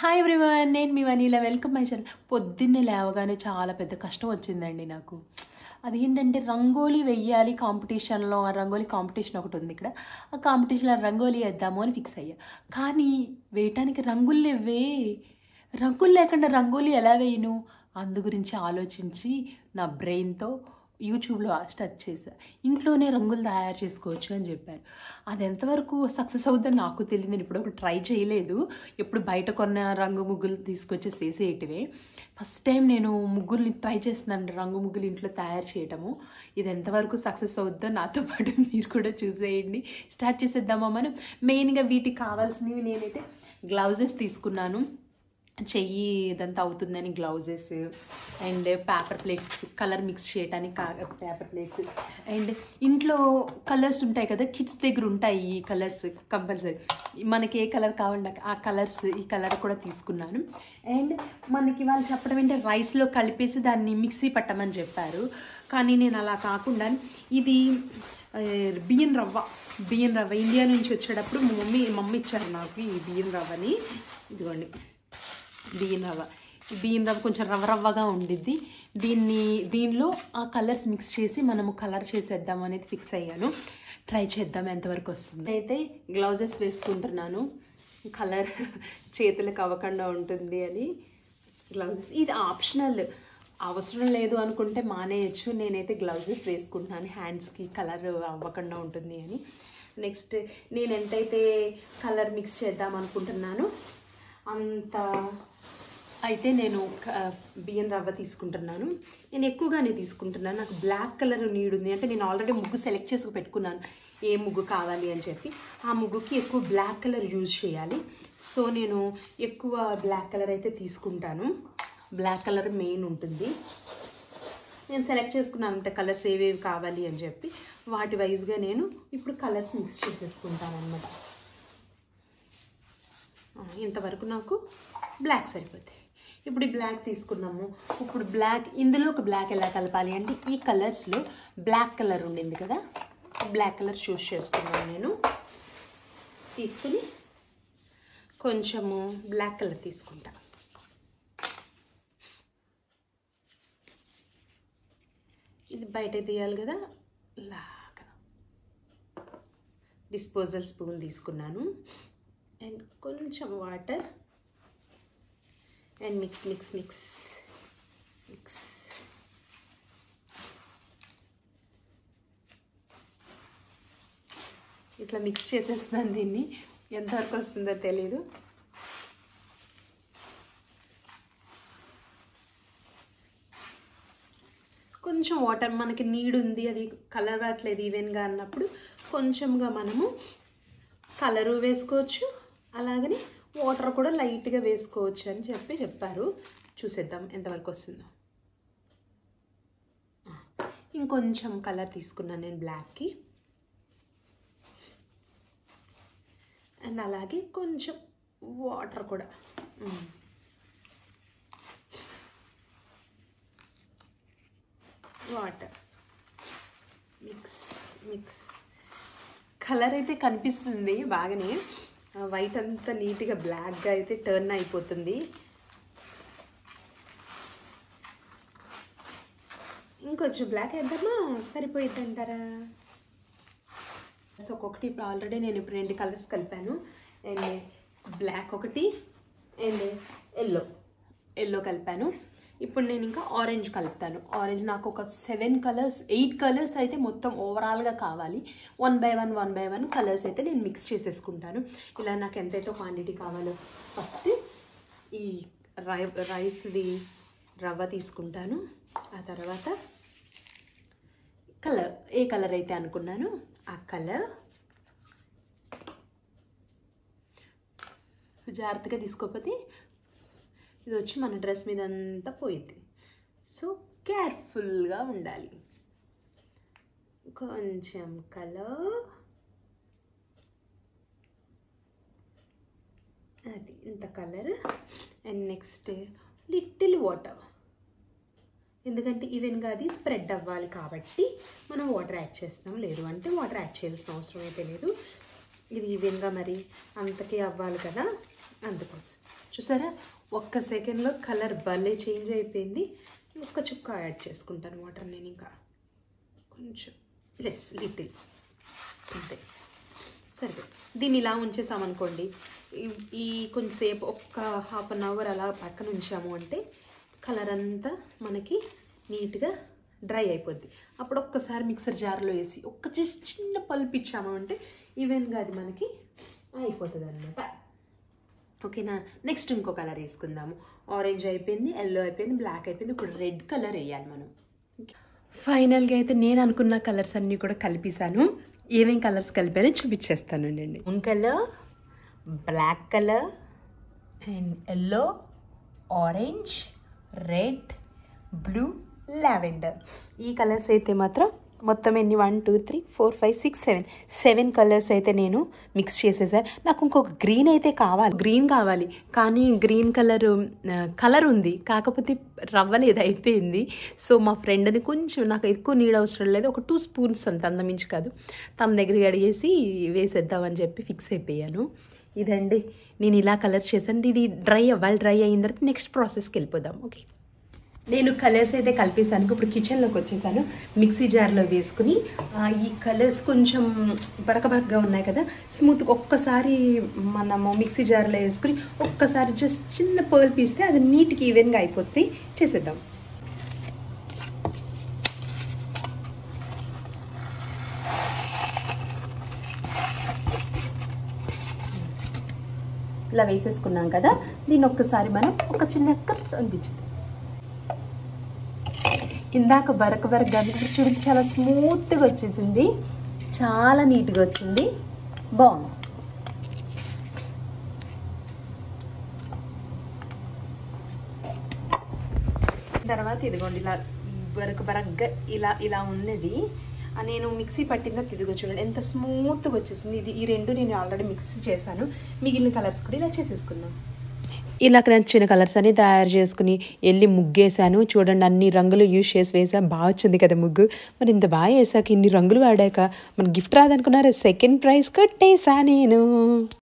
Hi everyone, నేను మీ vanilla. Welcome my channel. పొద్దున్నే లేవగానే చాలా పెద్ద కష్టం వచ్చిందండి నాకు. అదేంటంటే రంగోలీ వెయ్యాలి కాంపిటీషన్లో. ఆ రంగోలీ కాంపిటీషన్ ఒకటి ఉంది ఇక్కడ. ఆ కాంపిటీషన్లో రంగోలీ వేద్దాము అని ఫిక్స్ అయ్యా. కానీ వేయటానికి రంగులు లేవే. రంగులు లేకుండా రంగోలీ ఎలా వేయను అందు గురించి ఆలోచించి నా బ్రెయిన్తో యూట్యూబ్లో సెర్చ్ చేశా. ఇంట్లోనే రంగులు తయారు చేసుకోవచ్చు అని చెప్పారు. అది ఎంతవరకు సక్సెస్ అవుతుందని నాకు తెలియదు. నేను ఇప్పుడు ట్రై చేయలేదు. ఎప్పుడు బయట కొన్న రంగు ముగ్గులు తీసుకొచ్చి వేసేయటమే. ఫస్ట్ టైం నేను ముగ్గుల్ని ట్రై చేస్తున్నాను, రంగు ముగ్గులు ఇంట్లో తయారు చేయటము. ఇది ఎంతవరకు సక్సెస్ అవుతుందో నాతో పాటు మీరు కూడా చూసేయండి. స్టార్ట్ చేసేద్దామా మనం. మెయిన్గా వీటికి కావాల్సినవి నేనైతే గ్లౌజెస్ తీసుకున్నాను. చెయ్యి ఇదంతా అవుతుందని gloves and paper plates, colour mix చేయడానికి పేపర్ ప్లేట్స్, అండ్ ఇంట్లో కలర్స్ ఉంటాయి కదా, కిడ్స్ దగ్గర ఉంటాయి ఈ కలర్స్ కంపల్సరీ. మనకి ఏ కలర్ కావాలంటే ఆ కలర్స్, ఈ కలర్ కూడా తీసుకున్నాను. అండ్ మనకి వాళ్ళు చెప్పడం ఏంటంటే రైస్లో కలిపేసి దాన్ని మిక్సీ పట్టమని చెప్పారు. కానీ నేను అలా కాకుండా ఇది బియ్యం రవ్వ ఇండియా నుంచి వచ్చేటప్పుడు మమ్మీ ఇచ్చారు నాకు ఈ బియ్యం రవ్వని. ఇదిగోండి బియ్యం రవ్వ కొంచెం రవ్వగా ఉండిద్ది. దీనిలో ఆ కలర్స్ మిక్స్ చేసి మనము కలర్ చేసేద్దాం అనేది ఫిక్స్ అయ్యాను. ట్రై చేద్దాం ఎంతవరకు వస్తుంది. అయితే గ్లౌజెస్ వేసుకుంటున్నాను, కలర్ చేతులకు అవ్వకుండా ఉంటుంది అని. గ్లౌజెస్ ఇది ఆప్షనల్, అవసరం లేదు అనుకుంటే మానేయచ్చు. నేనైతే గ్లౌజెస్ వేసుకుంటున్నాను, హ్యాండ్స్కి కలర్ అవ్వకుండా ఉంటుంది అని. నెక్స్ట్ నేను ఎంతైతే కలర్ మిక్స్ చేద్దాం అనుకుంటున్నాను అంత అయితే నేను బియ్యం రవ్వ తీసుకుంటున్నాను. నేను ఎక్కువగానే తీసుకుంటున్నాను. నాకు బ్లాక్ కలర్ నీడ్ ఉంది. అంటే నేను ఆల్రెడీ ముగ్గు సెలెక్ట్ చేసుకు పెట్టుకున్నాను ఏ ముగ్గు కావాలి అని చెప్పి. ఆ ముగ్గుకి ఎక్కువ బ్లాక్ కలర్ యూజ్ చేయాలి. సో నేను ఎక్కువ బ్లాక్ కలర్ అయితే తీసుకుంటాను. బ్లాక్ కలర్ మెయిన్ ఉంటుంది. నేను సెలెక్ట్ చేసుకున్నాను అంటే కలర్స్ ఏవేవి కావాలి అని చెప్పి వాటి వైజ్గా నేను ఇప్పుడు కలర్స్ మిక్స్ చేసేసుకుంటాను అన్నమాట. ఇంతవరకు నాకు బ్లాక్ సరిపోతాయి. ఇప్పుడు ఈ బ్లాక్ తీసుకున్నాము. ఇప్పుడు ఇందులో ఒక బ్లాక్ ఎలా కలపాలి అంటే ఈ కలర్స్లో బ్లాక్ కలర్ ఉండింది కదా, బ్లాక్ కలర్ చూస్ చేసుకున్నాను నేను. తీసుకుని కొంచెము బ్లాక్ కలర్ తీసుకుంటా. ఇది బయట తీయాలి కదా, లాగా డిస్పోజల్ స్పూన్ తీసుకున్నాను. అండ్ కొంచెం వాటర్ అండ్ మిక్స్ ఇట్లా మిక్స్ చేసేస్తున్నాను. దీన్ని ఎంతవరకు వస్తుందో తెలీదు. కొంచెం వాటర్ మనకి నీడ్ ఉంది, అది కలర్ రావట్లేదు ఈవెన్గా అన్నప్పుడు కొంచెంగా మనము కలరు వేసుకోవచ్చు, అలాగని వాటర్ కూడా లైట్గా వేసుకోవచ్చు అని చెప్పారు. చూసేద్దాం ఎంతవరకు వస్తుందో. ఇంకొంచెం కలర్ తీసుకున్నాను నేను బ్లాక్కి. అండ్ అలాగే కొంచెం వాటర్ కూడా. వాటర్ మిక్స్ కలర్ అయితే కనిపిస్తుంది బాగానే. వైట్ అంతా నీట్గా బ్లాక్గా అయితే టర్న్ అయిపోతుంది. ఇంకొంచెం బ్లాక్ వేద్దామా, సరిపోయిద్ది అంటారా? ఒక్కొక్కటి ఇప్పుడు ఆల్రెడీ నేను ఇప్పుడు 2 కలర్స్ కలిపాను. అండ్ బ్లాక్ ఒకటి అండ్ ఎల్లో కలిపాను. ఇప్పుడు నేను ఇంకా ఆరెంజ్ కలుపుతాను. ఆరెంజ్ నాకు ఒక 8 కలర్స్ అయితే మొత్తం ఓవరాల్గా కావాలి. 1 by 1 కలర్స్ అయితే నేను మిక్స్ చేసేసుకుంటాను. ఇలా నాకు ఎంతైతే క్వాంటిటీ కావాలో ఫస్ట్ ఈ రైస్ది రవ్వ తీసుకుంటాను. ఆ తర్వాత కలర్, ఏ కలర్ అయితే అనుకున్నాను ఆ కలర్ జాగ్రత్తగా తీసుకోకపోతే ఇది వచ్చి మన డ్రెస్ మీద అంతా పోయింది. సో కేర్ఫుల్గా ఉండాలి. కొంచెం కలర్, అది ఇంత colour. And next little water, ఎందుకంటే ఈవెన్గా అది స్ప్రెడ్ అవ్వాలి కాబట్టి మనం వాటర్ యాడ్ చేస్తాం. లేదు అంటే వాటర్ యాడ్ చేయాల్సిన అవసరం అయితే లేదు. ఇది ఈవెన్గా మరి అంతకే అవ్వాలి కదా, అందుకోసం. చూసారా, ఒక్క సెకండ్లో కలర్ భలే చేంజ్ అయిపోయింది. ఒక్క చుక్క యాడ్ చేసుకుంటాను వాటర్ నేను, ఇంకా కొంచెం లిటిల్ అంతే, సరే. దీన్ని ఇలా ఉంచేసామనుకోండి, ఈ కొంచెంసేపు ఒక్క హాఫ్ అన్ అవర్ అలా పక్కన ఉంచాము అంటే కలర్ అంతా మనకి నీట్గా డ్రై అయిపోద్ది. అప్పుడు ఒక్కసారి మిక్సర్ జార్లో వేసి ఒక్క చిన్న పల్ప్ ఇచ్చాము అంటే ఈవెన్గా అది మనకి అయిపోతుంది అనమాట. ఓకేనా. నెక్స్ట్ ఇంకో కలర్ వేసుకుందాము. ఆరెంజ్ అయిపోయింది, ఎల్లో అయిపోయింది, బ్లాక్ అయిపోయింది. ఇప్పుడు రెడ్ కలర్ వేయాలి మనం. ఫైనల్గా అయితే నేను అనుకున్న కలర్స్ అన్నీ కూడా కలిపేసాను. ఏమేం కలర్స్ కలిపానో చూపించేస్తాను అండి. Brown colour, black colour and yellow, orange, red, blue, lavender. ఈ కలర్స్ అయితే మాత్రం మొత్తం ఎన్ని 1 2 3 4 5 6 7 కలర్స్ అయితే నేను మిక్స్ చేసేసాను. నాకు ఇంకొక గ్రీన్ అయితే కావాలి, కానీ గ్రీన్ కలర్ ఉంది, కాకపోతే రవ్వలేదు, అయిపోయింది. సో మా ఫ్రెండ్ని కొంచెం, నాకు ఎక్కువ నీడ్ అవసరం లేదు, ఒక 2 స్పూన్స్ అంత, అందమించి కాదు, తన దగ్గరికి అడిగేసి వేసేద్దామని చెప్పి ఫిక్స్ అయిపోయాను. ఇదండి నేను ఇలా కలర్స్ చేశాను. ఇది డ్రై అయిన తర్వాత నెక్స్ట్ ప్రాసెస్కి వెళ్ళిపోదాం. ఓకే, నేను కలర్స్ అయితే కలిపేసాను. ఇప్పుడు కిచెన్లోకి వచ్చేసాను. మిక్సీ జార్లో వేసుకుని ఈ కలర్స్ కొంచెం బరకబరకగా ఉన్నాయి కదా, స్మూత్గా ఒక్కసారి మనము మిక్సీ జార్లో వేసుకుని ఒక్కసారి జస్ట్ చిన్న పర్ల్ పీస్తే అది నీట్గా ఈవెన్గా అయిపోతే చేసేద్దాం. ఇలా వేసేసుకున్నాం కదా, దీన్ని ఒక్కసారి మనం ఒక చిన్న కట్ అనిపించింది. ఇందాక బరకగా చూడండి, చాలా స్మూత్గా వచ్చేసింది, చాలా నీట్గా వచ్చింది, బాగుంది. తర్వాత ఇదిగోండి ఇలా బరకగా ఇలా ఉన్నది నేను మిక్సీ పట్టిందో ఇదిగో చూడండి ఎంత స్మూత్గా వచ్చేసింది. ఈ రెండు నేను ఆల్రెడీ మిక్స్ చేశాను. మిగిలిన కలర్స్ కూడా ఇలా చేసేసుకుందాం. ఇలా నచ్చిన కలర్స్ అన్ని తయారు చేసుకుని వెళ్ళి ముగ్గేసాను. చూడండి, అన్ని రంగులు యూజ్ చేసి వేసాను, బాగా వచ్చింది కదా ముగ్గు. మరి ఇంత బాగా వేసాక, ఇన్ని రంగులు వాడాక మన గిఫ్ట్ రాదనుకున్నారా, సెకండ్ ప్రైజ్ కొట్టేసా నేను.